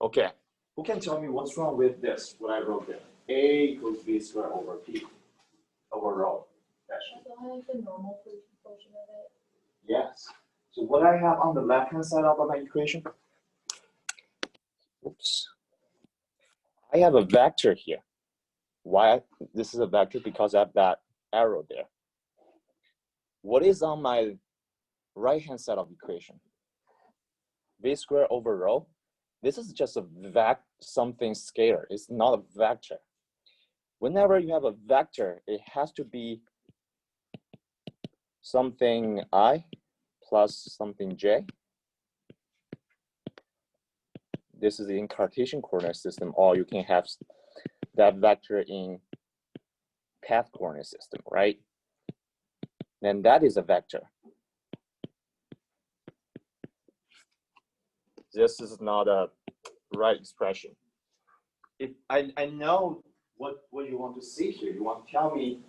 Okay, who can tell me what's wrong with this, what I wrote there? A equals B squared over P, over rho. Like the normal portion of it. Yes. So what I have on the left-hand side of my equation, oops, I have a vector here. Why this is a vector? Because I have that arrow there. What is on my right-hand side of the equation? V squared over rho. This is just a something scalar. It's not a vector. Whenever you have a vector, it has to be something I plus something j. This is in Cartesian coordinate system, or you can have that vector in path coordinate system, right? Then that is a vector. This is not a right expression. If I know what you want to see here, you want to tell me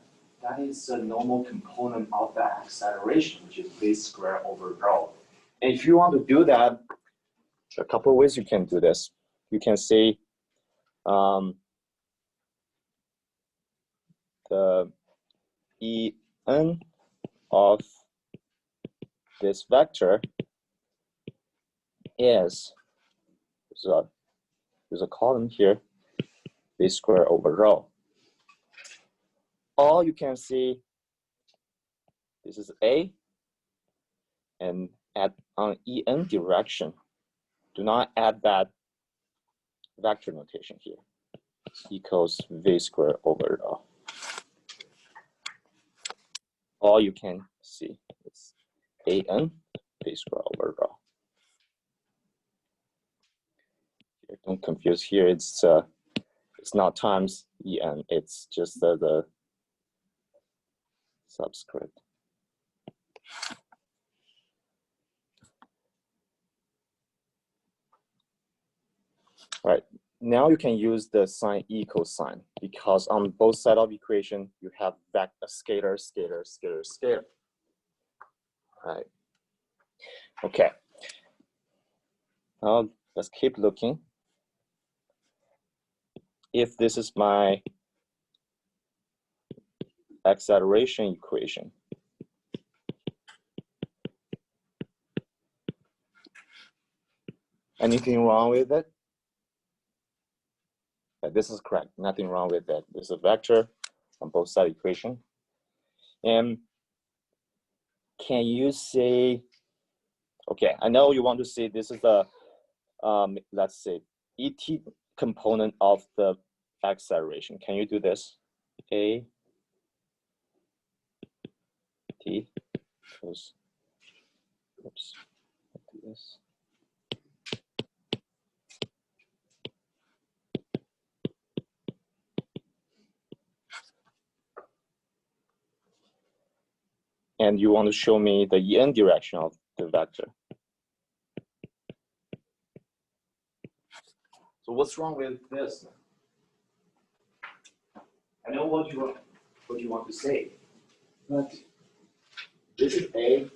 that is a normal component of that acceleration, which is v squared over rho. And if you want to do that, a couple of ways you can do this. You can say the En of this vector is, there's a column here, v squared over rho. Or you can see this is A, and on En direction, do not add that vector notation here, equals v squared over rho. All you can see is An v squared over rho. Here, don't confuse here, it's not times En, it's just the subscript. All right, now you can use the sign equal sign, because on both sides of the equation, you have a scalar, scalar, scalar, scalar. All right, okay. Now let's keep looking. If this is my acceleration equation, anything wrong with it? This is correct, nothing wrong with that. There's a vector on both sides of the equation. And can you say, okay, I know you want to say this is the, let's say, ET component of the acceleration. Can you do this? A T equals, oops, do this. And you want to show me the En direction of the vector. So what's wrong with this? I know what you want to say, but this is A,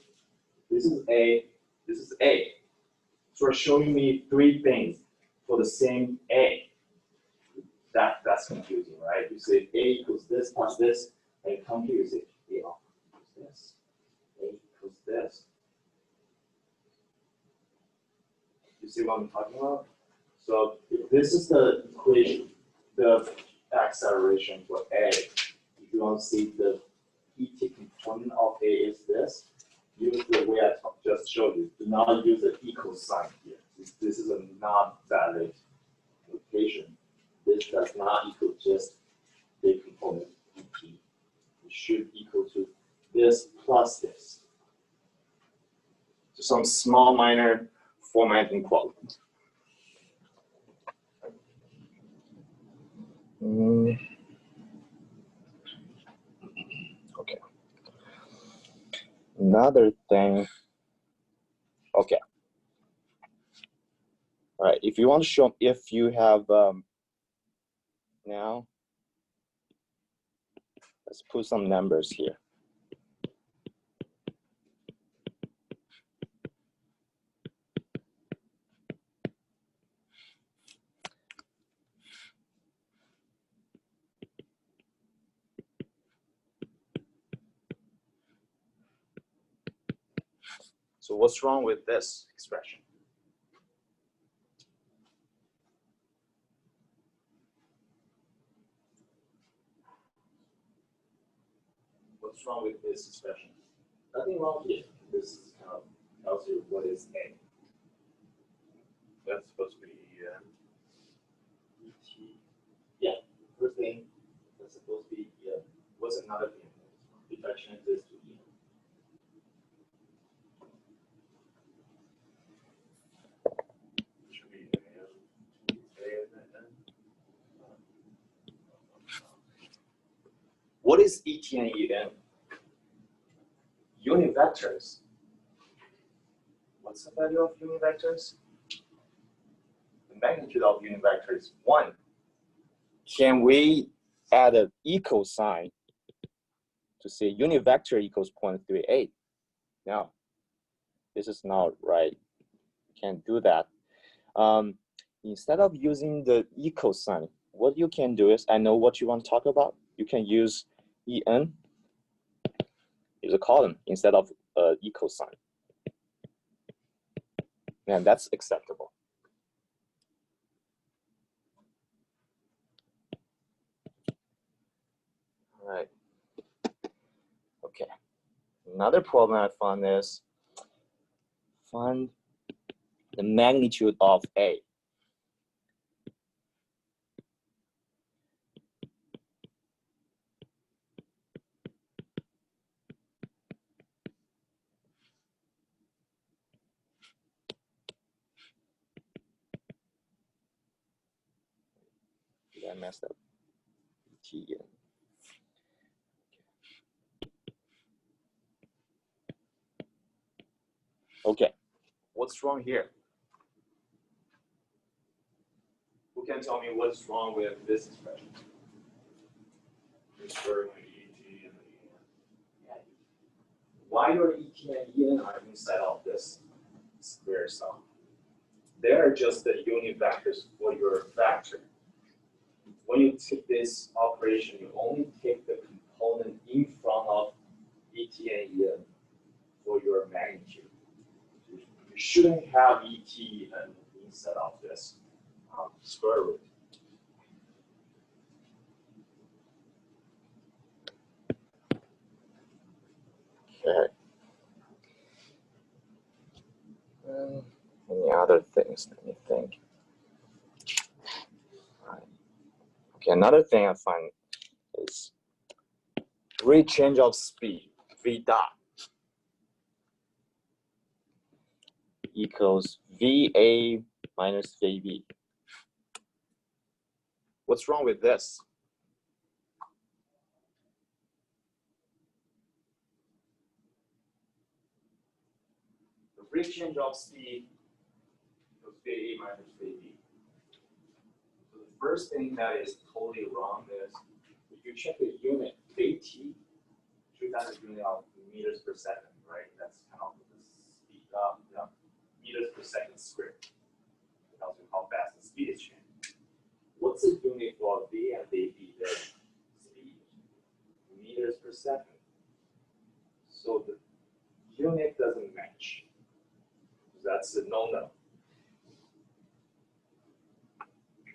this is A, this is A. So you're showing me three things for the same A. That's confusing, right? You say A equals this plus this, and you come here, you say A equals this, A equals this. You see what I'm talking about? So if this is the equation, the acceleration for A, if you want to see the ET component of A is this, use the way I just showed you. Do not use the equal sign here. This is a not valid notation. This does not equal just the component ET. It should equal to this plus this. So some small minor formatting qualities. Okay. Another thing. Okay. All right. If you want to show, if you have now, let's put some numbers here. So what's wrong with this expression? What's wrong with this expression? Nothing wrong here. This is kind of tells you what is A. That's supposed to be ET. Yeah, first thing that's supposed to be what's another thing? If I change this to E. Should be what is ET and EN? Unit vectors. What's the value of unit vectors? The magnitude of unit vector is 1. Can we add an equal sign to say unit vector equals 0.38? No, this is not right. Can't do that. Instead of using the equal sign, what you can do is, I know what you want to talk about. You can use EN, use a column instead of equal sign. And that's acceptable. All right. Okay. Another problem I found is find the magnitude of A. I messed up. T. Okay, what's wrong here? Who can tell me what's wrong with this expression? Why are ET and EN are inside of this square cell? They're just the unit vectors for your vector. When you take this operation, you only take the component in front of ET and EN for your magnitude. You shouldn't have ET and instead of this square root. Okay. Any other things? Let me think. Right. Okay, another thing I find is rate change of speed, V dot, equals VA minus VB. What's wrong with this? The rate change of speed equals VA minus VB. So the first thing that is totally wrong is if you check the unit AT, treat that as unit of meters per second, right? That's kind of the speed of meters per second squared. It tells you how fast the speed is changing. What's the unit for V and VB? The speed, meters per second. So the unit doesn't match. That's a no-no.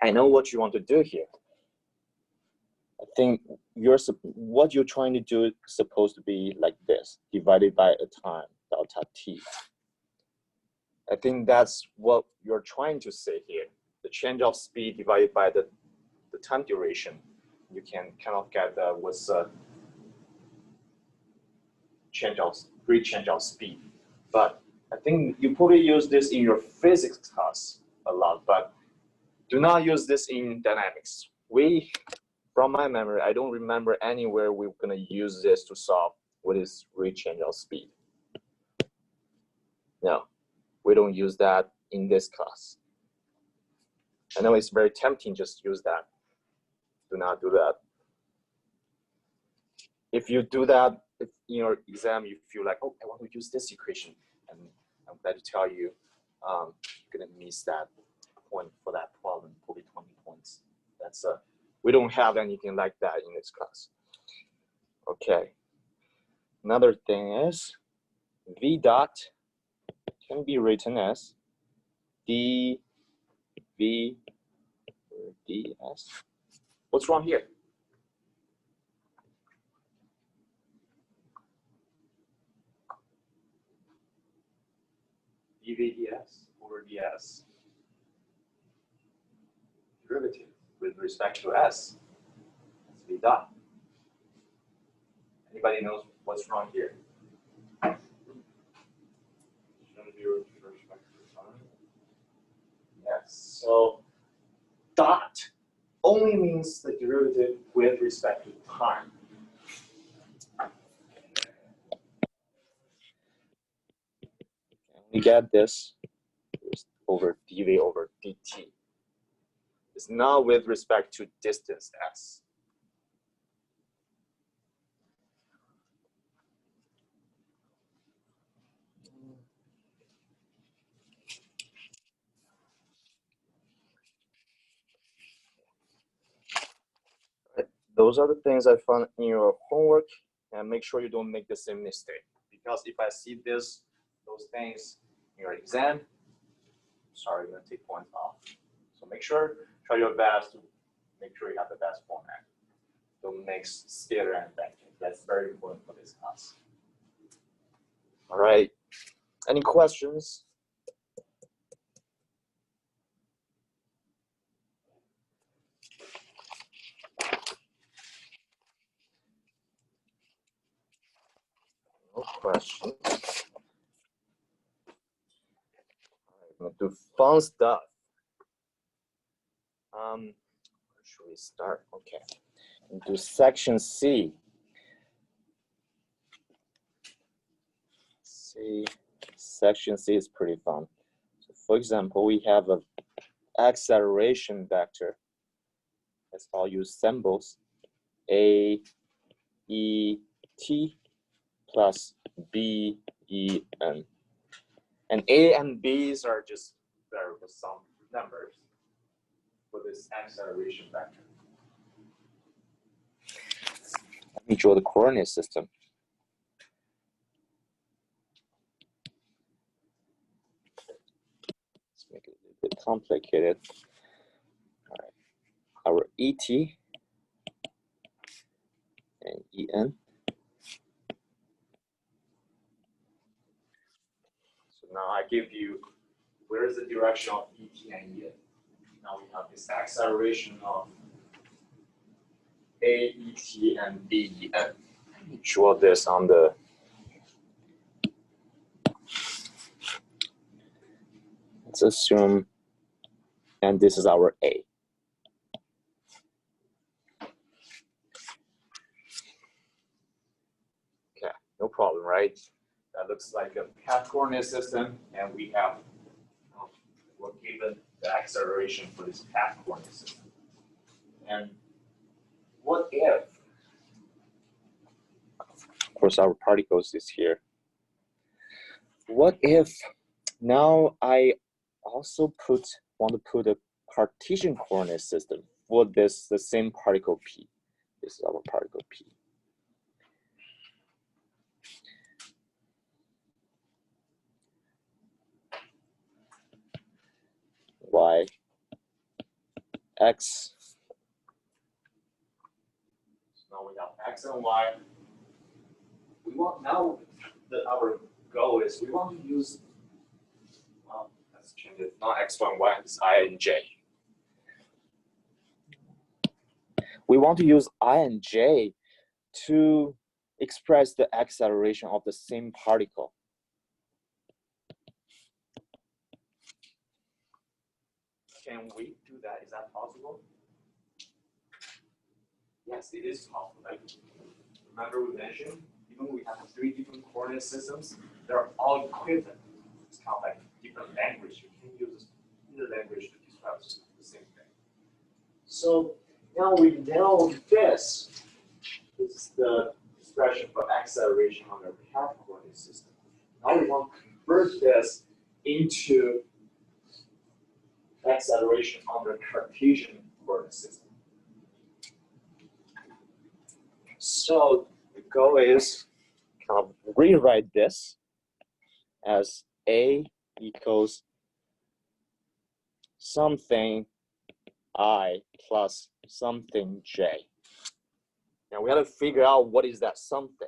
I know what you want to do here. I think what you're trying to do is supposed to be like this, divided by a time, delta t. I think that's what you're trying to say here. The change of speed divided by the time duration. You can kind of get what's rate change of speed. But I think you probably use this in your physics class a lot, but do not use this in dynamics. From my memory, I don't remember anywhere we're gonna use this to solve what is rate change of speed. No, we don't use that in this class. I know it's very tempting just to use that. Do not do that. If you do that in your exam, you feel like, oh, I want to use this equation, and I'm glad to tell you, you're gonna miss that point for that problem, probably 20 points. That's we don't have anything like that in this class. Okay. Another thing is V dot can be written as dv or ds. What's wrong here? dv ds over ds. Derivative with respect to s has to be done. Anybody knows what's wrong here? Shouldn't be with respect to time. Yes, so dot only means the derivative with respect to time. We get this over dv over dt. It's not with respect to distance s. Those are the things I found in your homework, and make sure you don't make the same mistake. Because if I see those things in your exam, sorry, I'm gonna take points off. So make sure, try your best to make sure you have the best format. Don't mix scalar and vector. That's very important for this class. All right, any questions? No questions. All right, I'm gonna do fun stuff. Where should we start? Okay, do section C. Section C is pretty fun. So for example, we have a acceleration vector. Let's all use symbols. A, E, T plus B, E, N. And A and B's are just variable some numbers For this acceleration vector. Let me draw the coordinate system. Let's make it a little bit complicated. All right. Our ET and EN. So now I give you where is the direction of ET and EN. Now we have this acceleration of AET and BEN. Let me draw this on the let's assume, and this is our A. Okay, no problem, right? That looks like a path coordinate system, and we have we're given the acceleration for this path coordinate system. And what if? Of course, our particles is here. What if now I also want to put a Cartesian coordinate system for the same particle P. This is our particle P. Y, X. So now we have X and Y. We want now our goal is we want to use let's change it, not X1, Y, it's I and J. We want to use I and J to express the acceleration of the same particle. Can we do that? Is that possible? Yes, it is possible. Like, remember we mentioned, even we have 3 different coordinate systems, they're all equivalent. It's kind of like different language. You can use either language to describe the same thing. So now we know this. This is the expression for acceleration on our path coordinate system. Now we want to convert this into acceleration on the Cartesian coordinate system. So the goal is kind of rewrite this as A equals something I plus something j. Now we have to figure out what is that something.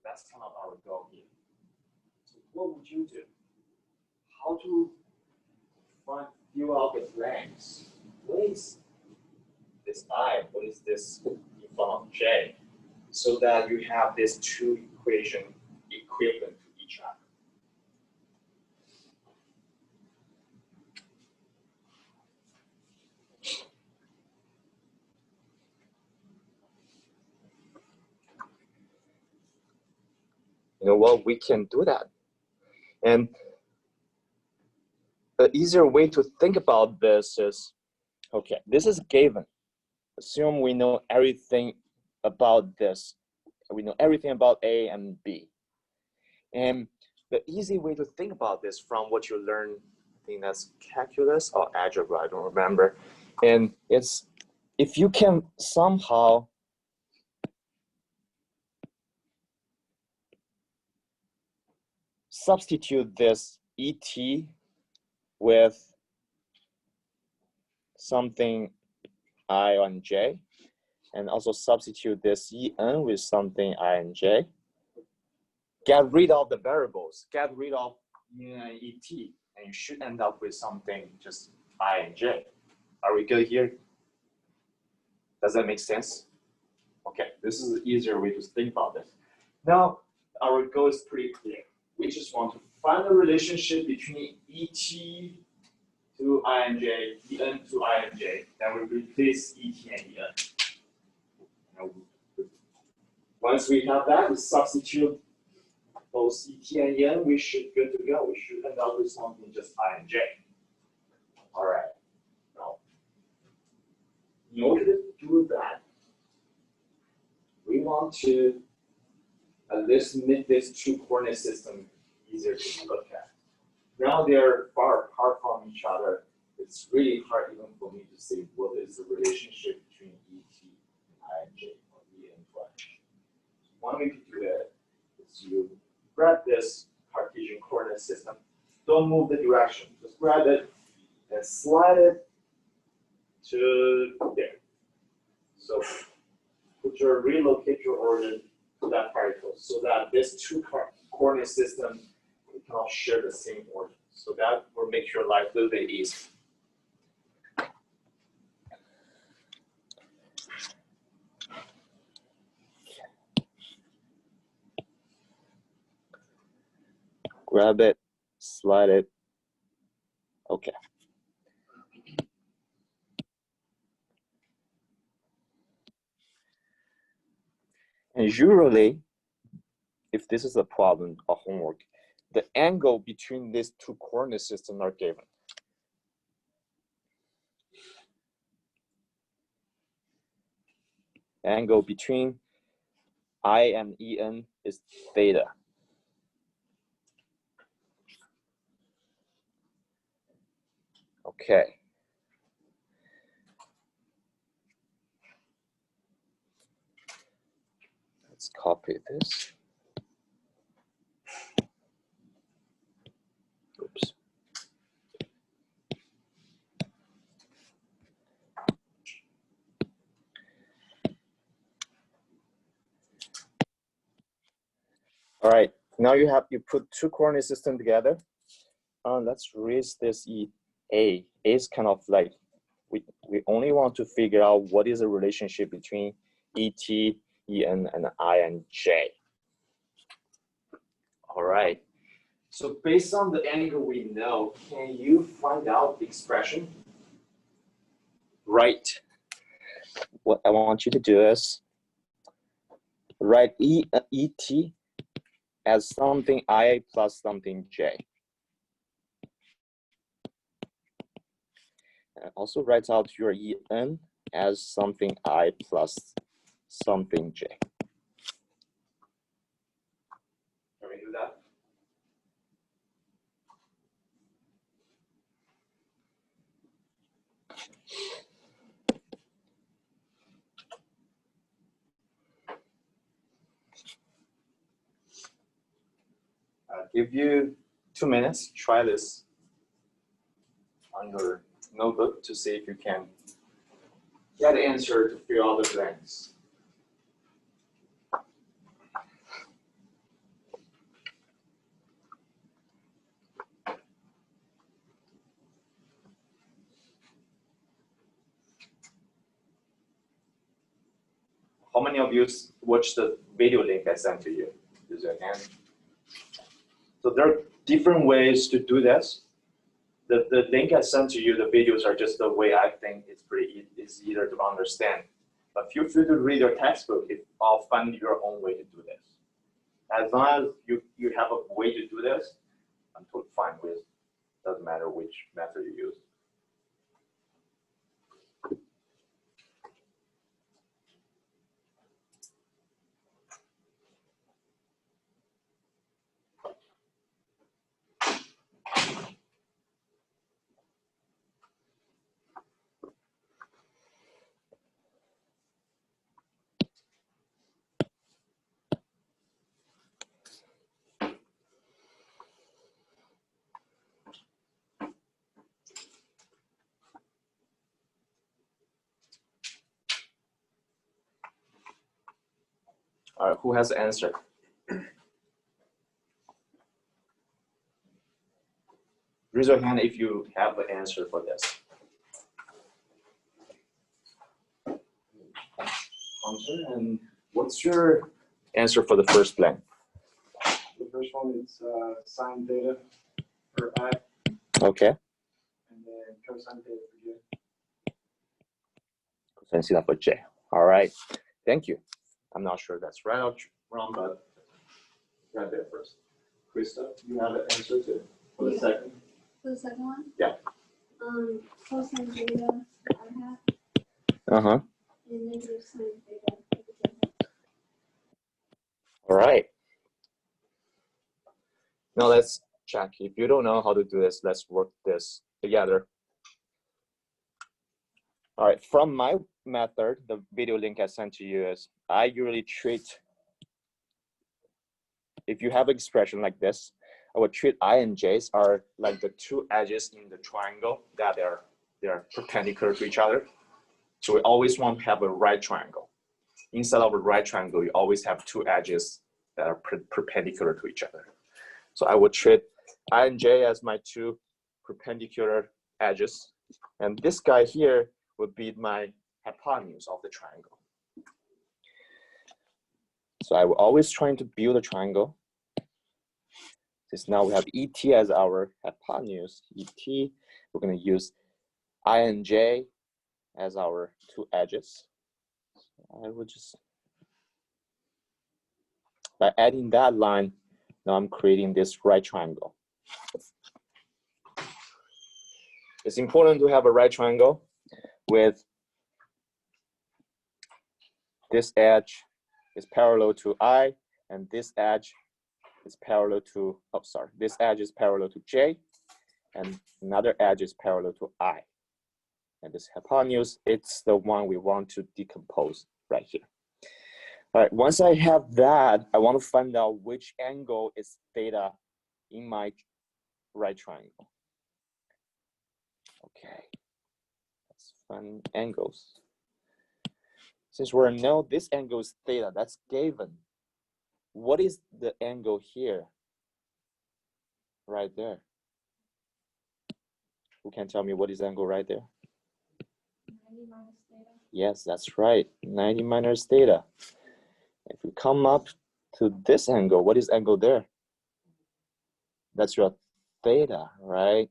That's kind of our goal here. So what would you do? How to fill out the blanks? What is this I? What is this in front of j? So that you have these two equations equivalent to each other. You know what? We can do that. And the easier way to think about this is, okay, this is given. Assume we know everything about this. We know everything about A and B. And the easy way to think about this from what you learned, I think that's calculus or algebra, I don't remember. And it's, if you can somehow substitute this ET with something I and J, and also substitute this En with something I and J, get rid of the variables, get rid of En and ET, and you should end up with something just I and J. Are we good here? Does that make sense? Okay, this is an easier way to think about this. Now, our goal is pretty clear. We just want to find the relationship between ET to I and J, En to I and J. Then we replace ET and En. Once we have that, we substitute both ET and En, we should good to go. We should end up with something just I and J. All right. Now, in order to do that, we want to at least make this two coordinate system easier to look at. Now they're far apart from each other. It's really hard even for me to say what is the relationship between ET and I and J or En to I. One way to do it is you grab this Cartesian coordinate system. Don't move the direction. Just grab it and slide it to there. So relocate your origin to that particle so that this two coordinate system can all share the same origin. So that will make your life a little bit easier. Grab it, slide it. Okay. And usually, if this is a problem or homework, the angle between these two coordinate systems are given. Angle between I and En is theta. Okay. Let's copy this. Oops. All right, now you put two coordinate systems together. Let's raise this A. A is kind of like, we only want to figure out what is the relationship between ET, En, and I and J. All right, so based on the angle we know, can you find out the expression? Right. What I want you to do is write ET as something I plus something J. And also write out your En as something I plus something J. Can we do that? I'll give you 2 minutes, try this on your notebook to see if you can get the answer to fill all the blanks. How many of you watched the video link I sent to you? Raise your hand. So there are different ways to do this. The link I sent to you, the videos are just the way I think it's pretty easier to understand. But feel free to read your textbook or find your own way to do this. As long as you have a way to do this, I'm totally fine with. Doesn't matter which method you use. All right, who has the answer? Raise your hand if you have the answer for this. Answer, and what's your answer for the first blank? The first one is sine theta for I, Okay. and then cosine theta for j. Cosine theta for j. All right. Thank you. I'm not sure that's right or wrong, but right there first. Krista, you have an answer too for the second? For the second one? Yeah. Cosine theta I hat Uh-huh. and negative sine theta for the j hat. All right. Now let's check. If you don't know how to do this, let's work this together. All right, from my method, the video link I sent to you is I usually treat, if you have an expression like this, I would treat I and j's are like the two edges in the triangle that they're perpendicular to each other. So we always want to have a right triangle. Instead of a right triangle, you always have two edges that are perpendicular to each other. So I would treat I and j as my two perpendicular edges. And this guy here would be my hypotenuse of the triangle. So I will always trying to build a triangle. Since now we have ET as our hypotenuse, ET, we're going to use I and j as our two edges. I will just, by adding that line, now I'm creating this right triangle. It's important to have a right triangle with this edge is parallel to I, and this edge is parallel to, oh, sorry, this edge is parallel to J, and another edge is parallel to I. And this hypotenuse, it's the one we want to decompose right here. All right, once I have that, I want to find out which angle is theta in my right triangle. Okay, let's find angles. Since we know this angle is theta, that's given. What is the angle here? Right there. Who can tell me what is the angle right there? 90 minus theta. Yes, that's right, 90 minus theta. If we come up to this angle, what is angle there? That's your theta, right?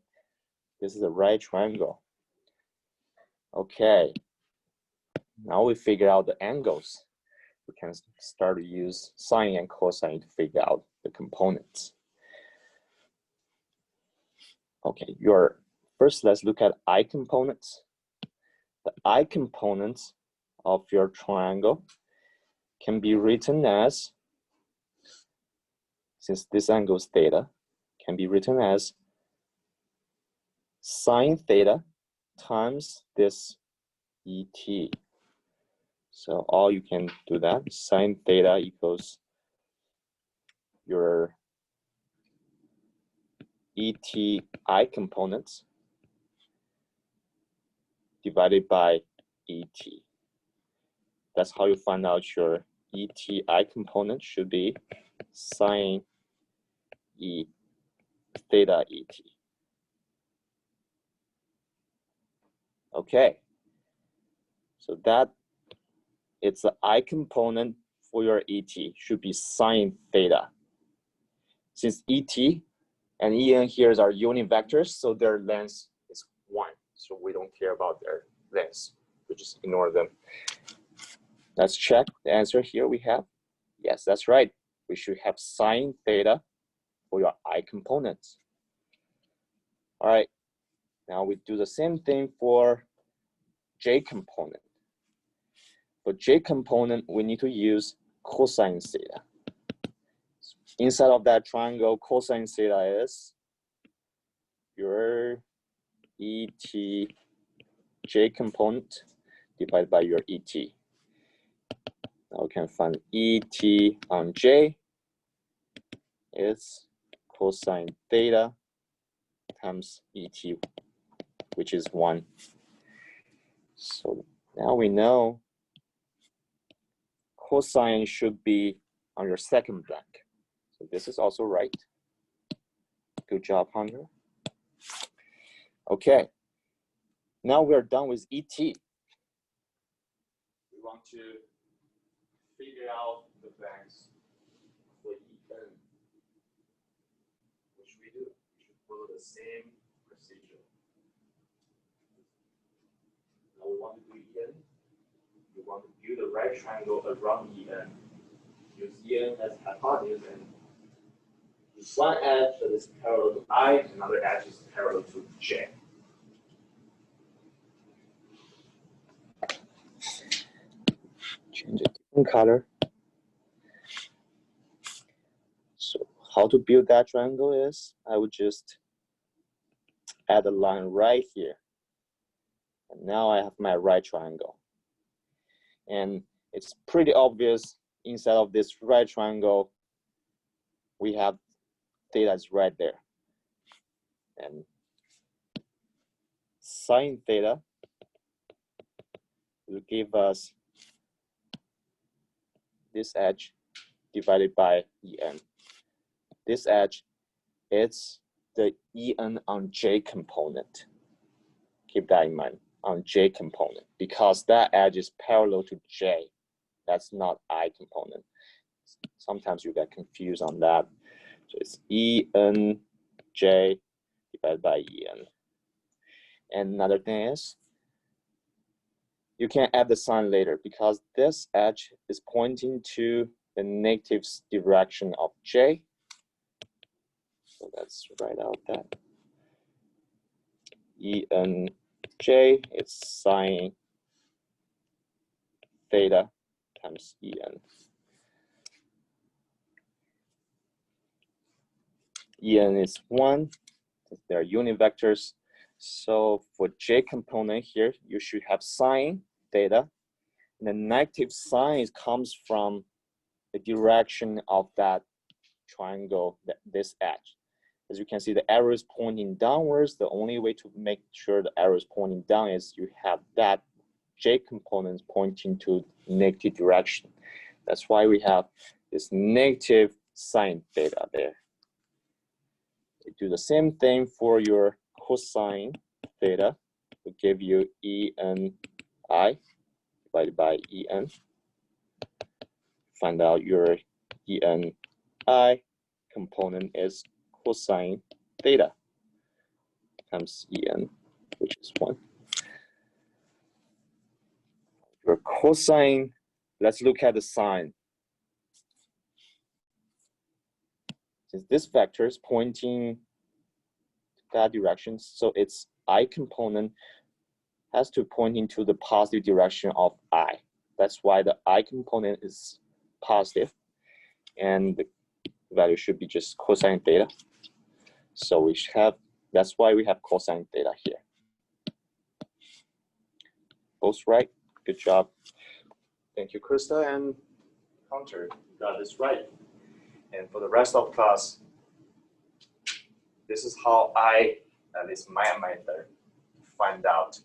This is a right triangle. Okay, now we figure out the angles. We can start to use sine and cosine to figure out the components. Okay, first let's look at I components. The I components of your triangle can be written as, since this angle is theta, can be written as sine theta times this ET. So all you can do that, sine theta equals your ETI components divided by ET. That's how you find out your ETI component should be sine E theta ET. Okay, so that it's the I component for your ET should be sine theta. Since ET and EN here are unit vectors, so their length is 1. So we don't care about their length. We just ignore them. Let's check the answer here we have. Yes, that's right. We should have sine theta for your I components. All right, now we do the same thing for J component. For J component, we need to use cosine theta. Inside of that triangle, cosine theta is your ET J component divided by your ET. Now we can find ET on J is cosine theta times ET, which is 1. So now we know cosine should be on your second blank. So this is also right. Good job, Hunter. Okay, now we're done with ET. We want to figure out the blanks for EN. What should we do? We should follow the same procedure. Now we want to do EN. We want to build a right triangle around EN. Use EN as hypotenuse and use one edge that is parallel to I, another edge is parallel to J. Change a different color. So how to build that triangle is, I would just add a line right here. And now I have my right triangle. And it's pretty obvious inside of this right triangle, we have theta is right there. And sine theta will give us this edge divided by EN. This edge is the EN on J component. Keep that in mind, on J component, because that edge is parallel to J. That's not I component. Sometimes you get confused on that. So it's ENJ divided by EN. And another thing is, you can add the sign later because this edge is pointing to the negative direction of J. So let's write out that. ENJ is sine theta times EN. EN is 1. They're unit vectors. So for J component here, you should have sine theta. And the negative sign comes from the direction of that triangle, this edge. As you can see, the arrow is pointing downwards. The only way to make sure the arrow is pointing down is you have that J component pointing to negative direction. That's why we have this negative sine theta there. You do the same thing for your cosine theta. We give you ENI divided by EN. Find out your ENI component is cosine theta times EN, which is 1. Your cosine, let's look at the sign. Since this vector is pointing to that direction, so its I component has to point into the positive direction of I. That's why the I component is positive, and the value should be just cosine theta. So we should have, that's why we have cosine theta here. Both right, good job. Thank you, Krista and Hunter, you got this right. And for the rest of class, This is how I, at least my method, find out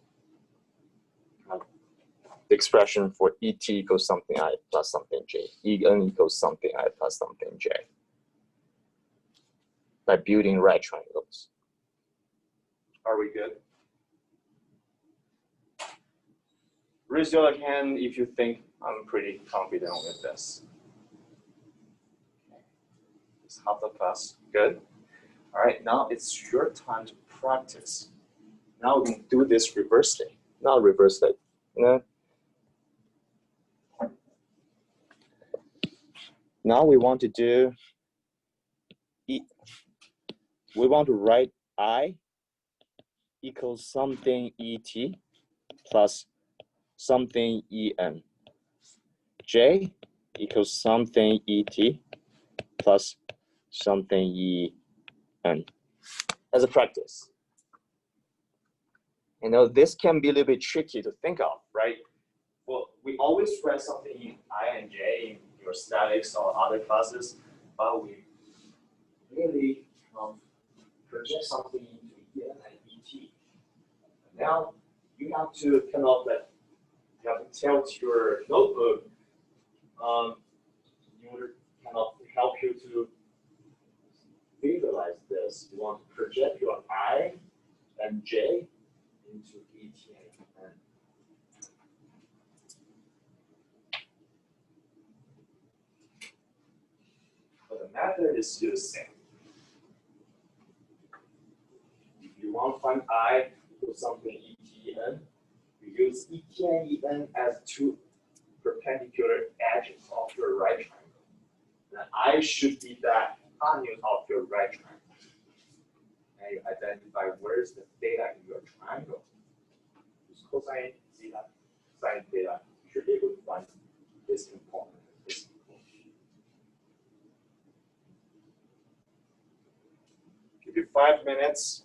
the expression for ET equals something I plus something J. EN equals something I plus something J. By building right triangles. Are we good? Raise your hand if you think I'm pretty confident with this. It's half the class. Good. All right, now it's your time to practice. Now we can do this reversely. Not reversely. No. Now we want to do we want to write I equals something ET plus something EN. J equals something ET plus something EN. As a practice. You know, this can be a little bit tricky to think of, right? Well, we always write something in I and J in your statics or other classes, but we really project something into EN and ET. Now you have to kind of like you have to tell to your notebook in order to kind of help you to visualize this. You want to project your I and J into ET and N. But the method is still the same. If you want to find I equals something ET, you use ET and EN as two perpendicular edges of your right triangle. Then I should be that hypotenuse of your right triangle. And you identify where's the theta in your triangle. Use cosine, theta, sine theta. You should be able to find this component. This component. Give you 5 minutes.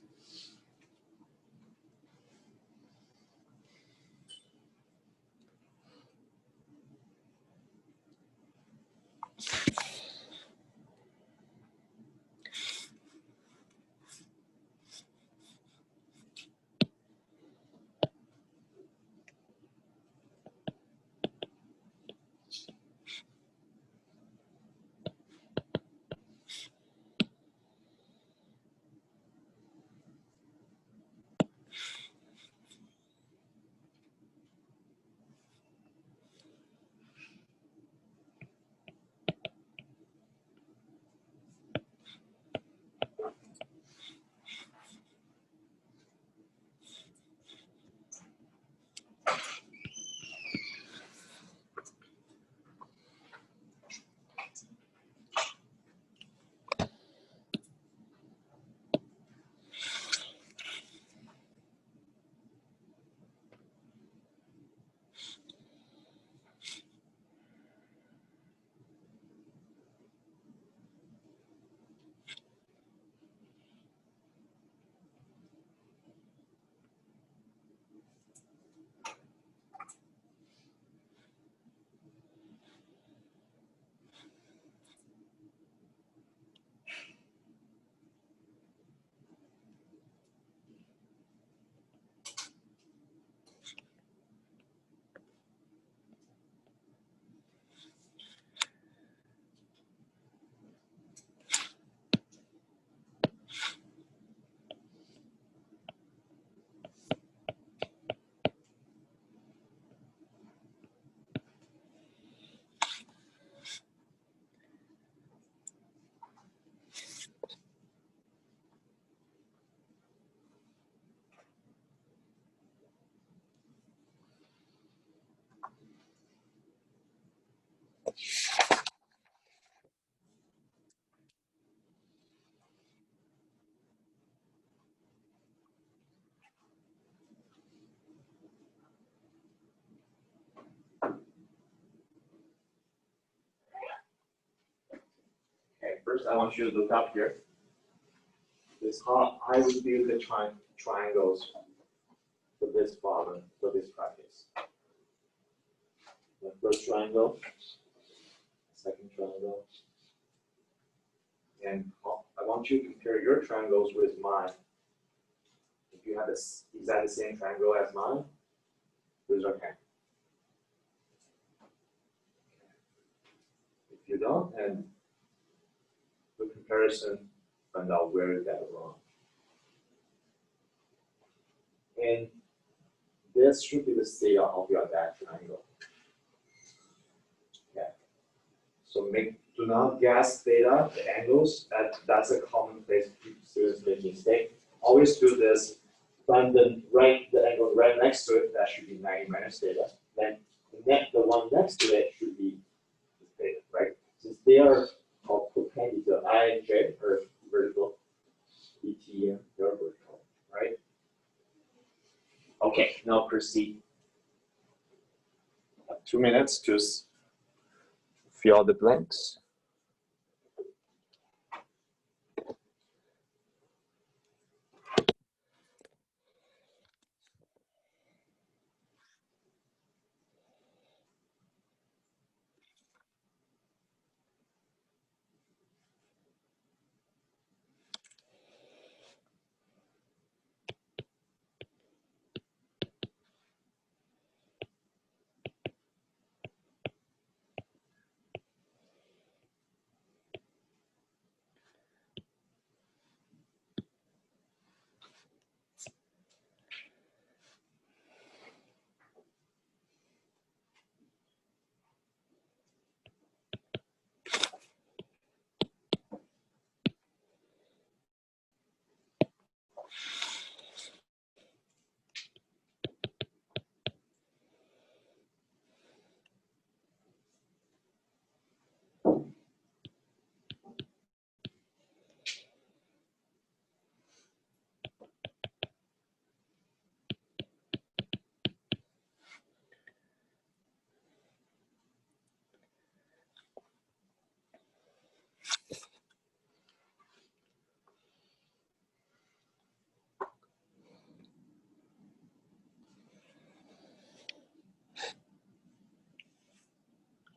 Okay, first I want you to look up here. This is how I would build the triangles for this problem, for this practice. The first triangle, second triangle, and I want you to compare your triangles with mine. If you have this exactly the same triangle as mine, raise your hand. If you don't, and the comparison, find out where you got it wrong. And this should be the theta of your that triangle. Okay. So do not guess theta, the angles. That's a common place students make mistake. Always do this. Find the angle right next to it. That should be 90 minus theta. Then the one next to it should be theta, right? Since they are called perpendicular, I and J are vertical, ET and they're vertical, right? Okay, now proceed. 2 minutes to fill the blanks.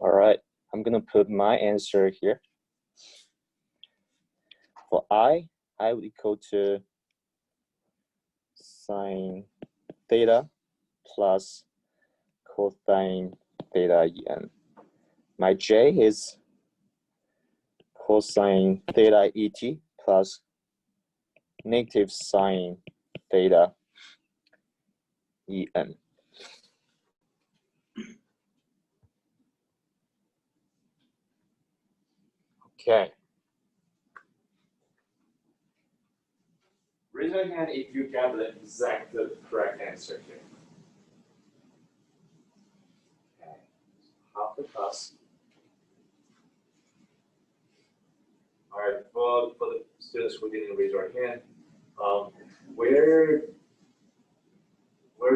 All right, I'm gonna put my answer here. For I would equal to sine theta plus cosine theta en. My J is cosine theta et plus negative sine theta en. Okay. Raise your hand if you get the exact correct answer here. Okay. Half the class. All right, for the students who didn't raise your hand, where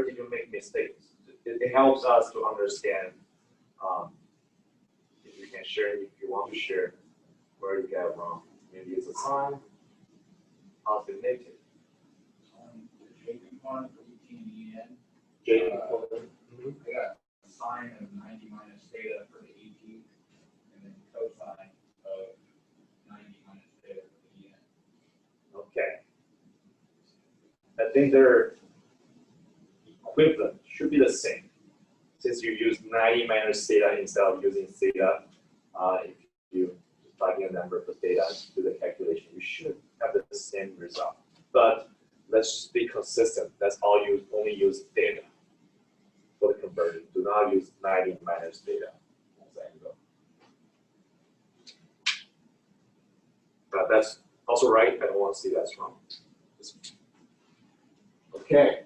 did you make mistakes? It helps us to understand. If you can share, if you want to share, where you got it wrong. Maybe it's a sign, positive, negative. The J component for ET and EN. J component. I got sine of 90 minus theta for the ET, and then cosine of 90 minus theta for the EN. Okay. I think they're equivalent, should be the same. Since you use 90 minus theta instead of using theta, if you just plug in a number for theta and do the calculation, you should have the same result. But let's just be consistent. That's all you only use theta for the conversion. Do not use 90 minus theta as angle. But that's also right. I don't want to see that's wrong. Okay.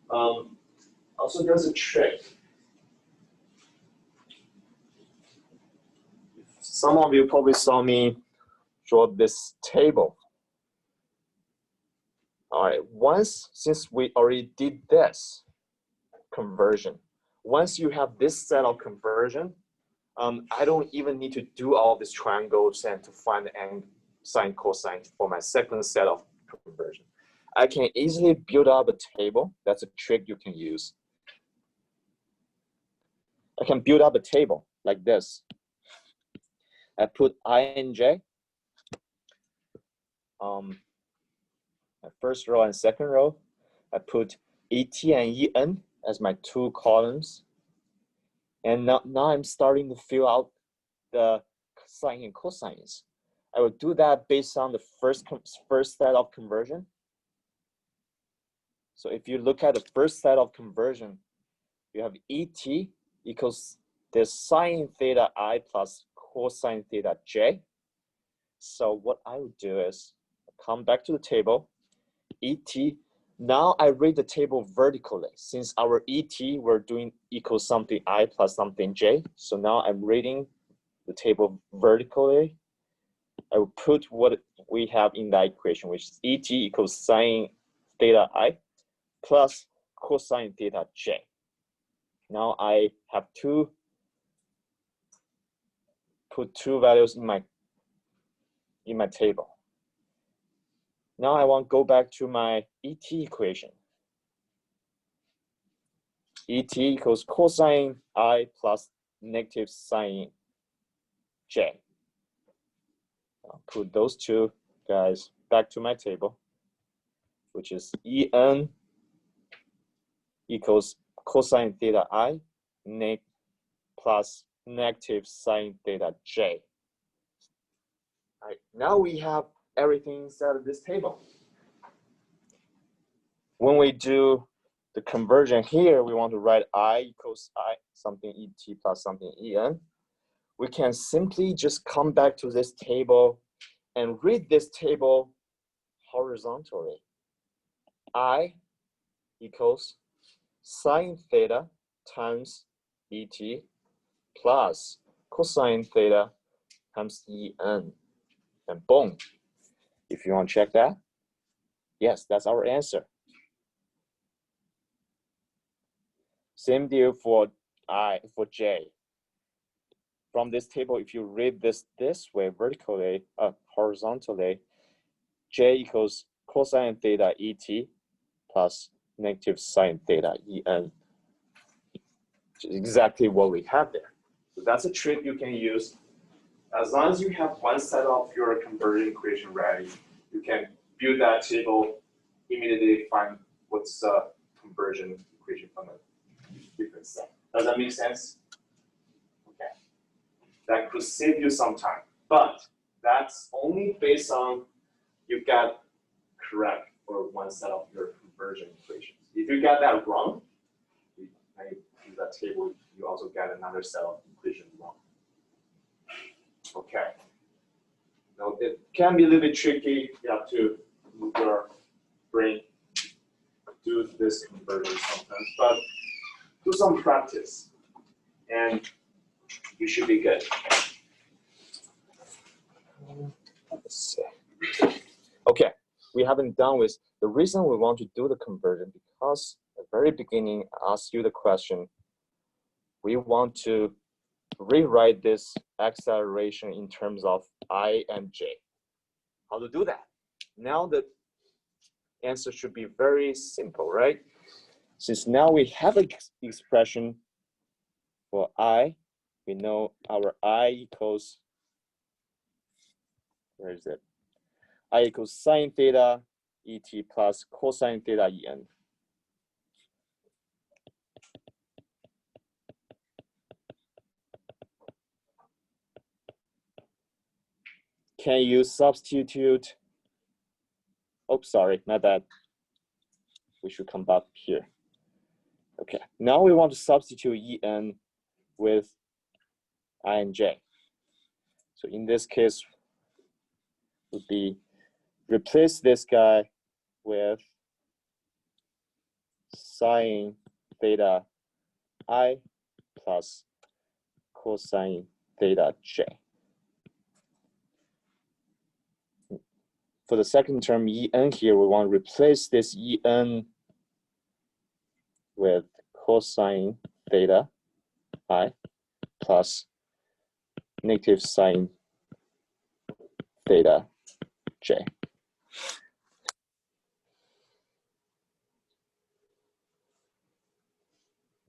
Also, there's a trick. Some of you probably saw me draw this table. All right, since we already did this conversion, once you have this set of conversion, I don't even need to do all these triangles and to find the angle, sine, cosine for my second set of conversion. I can easily build up a table. That's a trick you can use. I can build up a table like this. I put I and J. my first row and second row, I put ET and EN as my two columns. And now I'm starting to fill out the sine and cosines. I will do that based on the first set of conversion. So if you look at the first set of conversion, you have ET equals the sine theta I plus cosine theta j. So what I would do is come back to the table, ET. Now I read the table vertically. Since our ET we're doing equals something I plus something j. So now I'm reading the table vertically. I will put what we have in that equation, which is ET equals sine theta I plus cosine theta j. Now I have put two values in my table. Now I want to go back to my ET equation. ET equals cosine I plus negative sine j. I'll put those two guys back to my table, which is En equals cosine theta I plus negative sine theta j. All right, now we have everything inside of this table. When we do the conversion here, we want to write I equals I something ET plus something En. We can simply just come back to this table and read this table horizontally. I equals sine theta times ET plus cosine theta times En. And boom. If you want to check that, yes, that's our answer. Same deal for J. From this table, if you read this way vertically, horizontally, J equals cosine theta ET plus negative sine theta En. Which is exactly what we have there. So that's a trick you can use. As long as you have one set of your conversion equation ready, you can build that table, immediately find what's the conversion equation from a different set. Does that make sense? Okay. That could save you some time, but that's only based on you got correct for one set of your conversion equations. If you got that wrong, you use that table, you also get another set of equations wrong. Okay. Now it can be a little bit tricky. You have to move your brain, do this conversion sometimes, but do some practice, and you should be good. Let's see. Okay, we haven't done with the reason we want to do the conversion because at the very beginning I asked you the question. We want to rewrite this acceleration in terms of I and j. How to do that? Now the answer should be very simple, right? Since now we have an expression for I, we know our I equals, where is it? I equals sine theta ET plus cosine theta En. Can you substitute? Oh, sorry, my bad. We should come back here. Okay, now we want to substitute En with I and j. So in this case, would be replace this guy with sine theta I plus cosine theta j. For the second term, En here, we want to replace this En with cosine theta I plus negative sine theta j.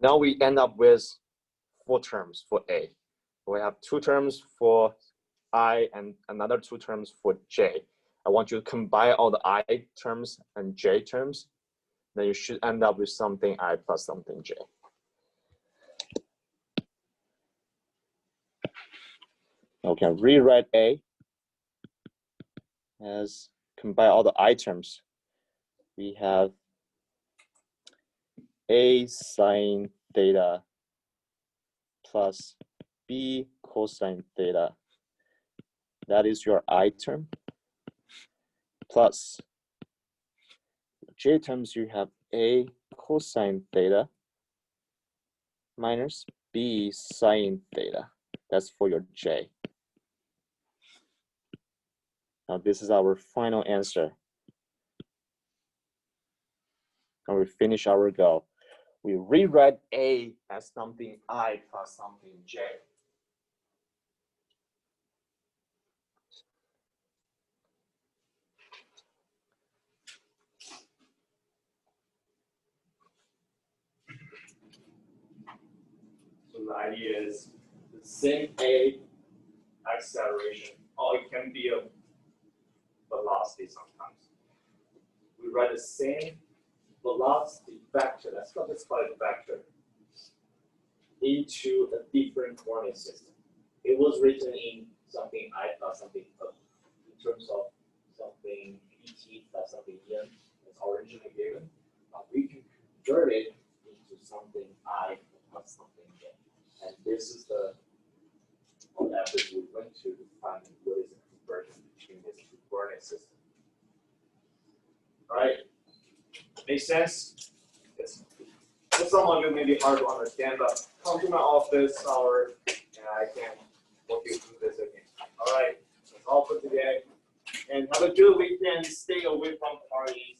Now we end up with 4 terms for A. We have 2 terms for I and another 2 terms for J. I want you to combine all the I terms and J terms. Then you should end up with something I plus something J. Okay, rewrite A as combine all the I terms. We have A sine theta plus B cosine theta. That is your I term. Plus J terms, you have A cosine theta minus B sine theta. That's for your J. Now this is our final answer. And we finish our go. We rewrite A as something I plus something J. So the idea is the same A acceleration, or it can be a velocity sometimes. We write the same velocity vector, let's call it vector, into a different coordinate system. It was written in something I plus something in terms of something PT plus something EN that's originally given, but we can convert it into something I plus something J. And this is the effort we went to find what is the conversion between these two coordinate systems. All right, makes sense? Yes. For some of you, may be hard to understand, but come to my office hour and I can walk you through this again. All right, that's all for today. And have a good weekend. Stay away from parties.